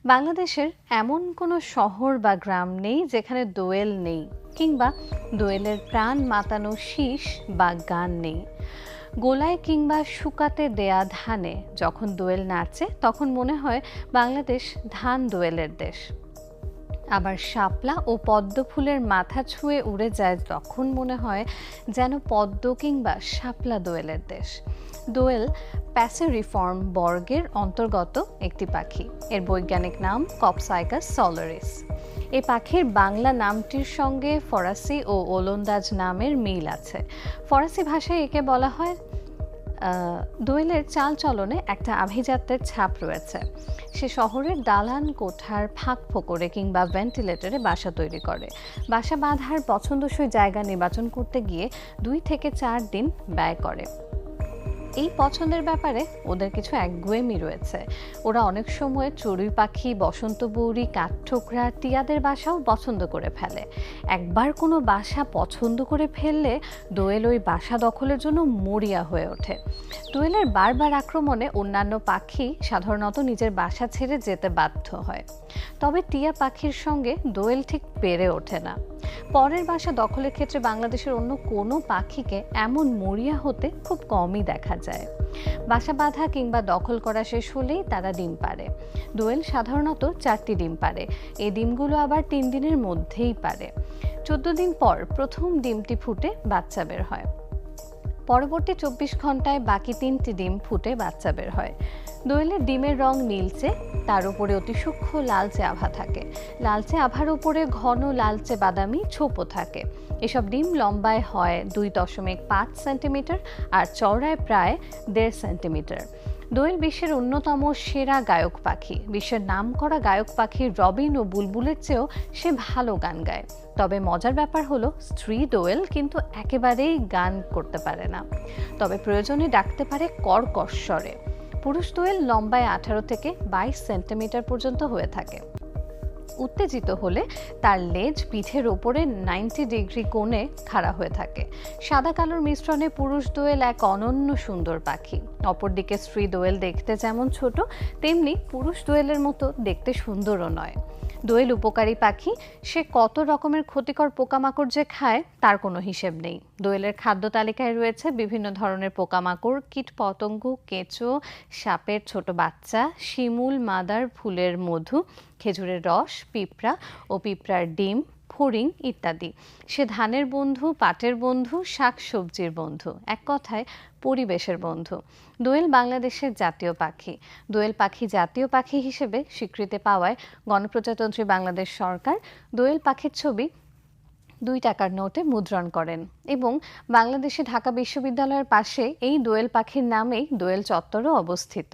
বাংলাদেশের এমন কোনো শহর বা গ্রাম নেই যেখানে দোয়েল নেই, কিংবা দোয়েলের প্রাণ মাতানো শীষ বা গান নেই। গোলায় কিংবা শুকাতে দেয়া ধানে যখন দোয়েল নাচে তখন মনে হয় বাংলাদেশ ধান দোয়েলের দেশ। আবার শাপলা ও পদ্ম ফুলের মাথা ছুঁয়ে উড়ে যায় তখন মনে হয় যেন পদ্ম কিংবা শাপলা দোয়েলের দেশ। দোয়েল প্যাসেরিফর্ম বর্গের অন্তর্গত একটি পাখি। এর বৈজ্ঞানিক নাম কপসাইকাস সলোরিস। এই পাখির বাংলা নামটির সঙ্গে ফরাসি ও ওলন্দাজ নামের মিল আছে। ফরাসি ভাষায় একে বলা হয় দোয়েলের চালচলনে একটা আভিজাত্যের ছাপ রয়েছে। সে শহরের দালান কোঠার ফাঁক ফোকরে কিংবা ভেন্টিলেটরে বাসা তৈরি করে। বাসা বাঁধার পছন্দসই জায়গা নির্বাচন করতে গিয়ে 2 থেকে 4 দিন ব্যয় করে। এই পছন্দের ব্যাপারে ওদের কিছু একগুঁয়েমি রয়েছে। ওরা অনেক সময় চড়ুই পাখি, বসন্ত বৌরি, কাঠঠোকরা, টিয়াদের বাসাও পছন্দ করে ফেলে। একবার কোনো বাসা পছন্দ করে ফেললে দোয়েল ওই বাসা দখলের জন্য মরিয়া হয়ে ওঠে। দোয়েলের বারবার আক্রমণে অন্যান্য পাখি সাধারণত নিজের বাসা ছেড়ে যেতে বাধ্য হয়। তবে টিয়া পাখির সঙ্গে দোয়েল ঠিক পেরে ওঠে না। পরের বাসা দখলের ক্ষেত্রে বাংলাদেশের অন্য কোনো পাখিকে এমন মরিয়া হতে খুব কমই দেখা যায়। বাসা বাঁধা কিংবা দখল করা শেষ হলেই তারা ডিম পাড়ে। দোয়েল সাধারণত 4টি ডিম পাড়ে। এই ডিমগুলো আবার 3 দিনের মধ্যেই পাড়ে। 14 দিন পর প্রথম ডিমটি ফুটে বাচ্চা বের হয়। পরবর্তী 24 ঘন্টায় বাকি 3টি ডিম ফুটে বাচ্চা বের হয়। দোয়েলের ডিমের রং নীলচে, তার উপরে অতি সূক্ষ্ম লালচে আভা থাকে। লালচে আভার উপরে ঘন লালচে বাদামি ছোপও থাকে। এসব ডিম লম্বায় হয় 2.5 সেন্টিমিটার আর চওড়ায় প্রায় 1.5 সেন্টিমিটার। দোয়েল বিশ্বের অন্যতম সেরা গায়ক পাখি। বিশ্বের নামকরা গায়ক পাখি রবিন ও বুলবুলের চেয়েও সে ভালো গান গায়। তবে মজার ব্যাপার হলো স্ত্রী দোয়েল কিন্তু একেবারেই গান করতে পারে না, তবে প্রয়োজনে ডাকতে পারে কর্কশ স্বরে। পুরুষ দোয়েল লম্বায় 18 থেকে 22 সেন্টিমিটার পর্যন্ত হয়ে থাকে। উত্তেজিত হলে তার লেজ পিঠের ওপরে 90 ডিগ্রি কোণে খাড়া হয়ে থাকে। সাদা কালোর মিশ্রণে পুরুষ দোয়েল এক অনন্য সুন্দর পাখি। অপরদিকে স্ত্রী দোয়েল দেখতে যেমন ছোট, তেমনি পুরুষ দোয়েলের মতো দেখতে সুন্দরও নয়। দোয়েল উপকারী পাখি। সে কত রকমের ক্ষতিকর পোকামাকড় যে খায় তার কোনো হিসেব নেই। দোয়েলের খাদ্য তালিকায় রয়েছে বিভিন্ন ধরনের পোকামাকড়, কীটপতঙ্গ, কেঁচো, সাপের ছোট বাচ্চা, শিমুল, মাদার, ফুলের মধু, খেজুরের রস, পিঁপড়া ও পিঁপড়ার ডিম, ফড়িং ইত্যাদি। সে ধানের বন্ধু, পাটের বন্ধু, শাক সবজির বন্ধু, এক কথায় পরিবেশের বন্ধু। দোয়েল বাংলাদেশের জাতীয় পাখি। দোয়েল পাখি জাতীয় পাখি হিসেবে স্বীকৃতি পাওয়ায় গণপ্রজাতন্ত্রী বাংলাদেশ সরকার দোয়েল পাখির ছবি 2 টাকার নোটে মুদ্রণ করেন এবং বাংলাদেশে ঢাকা বিশ্ববিদ্যালয়ের পাশে এই দোয়েল পাখির নামেই দোয়েল চত্বরও অবস্থিত।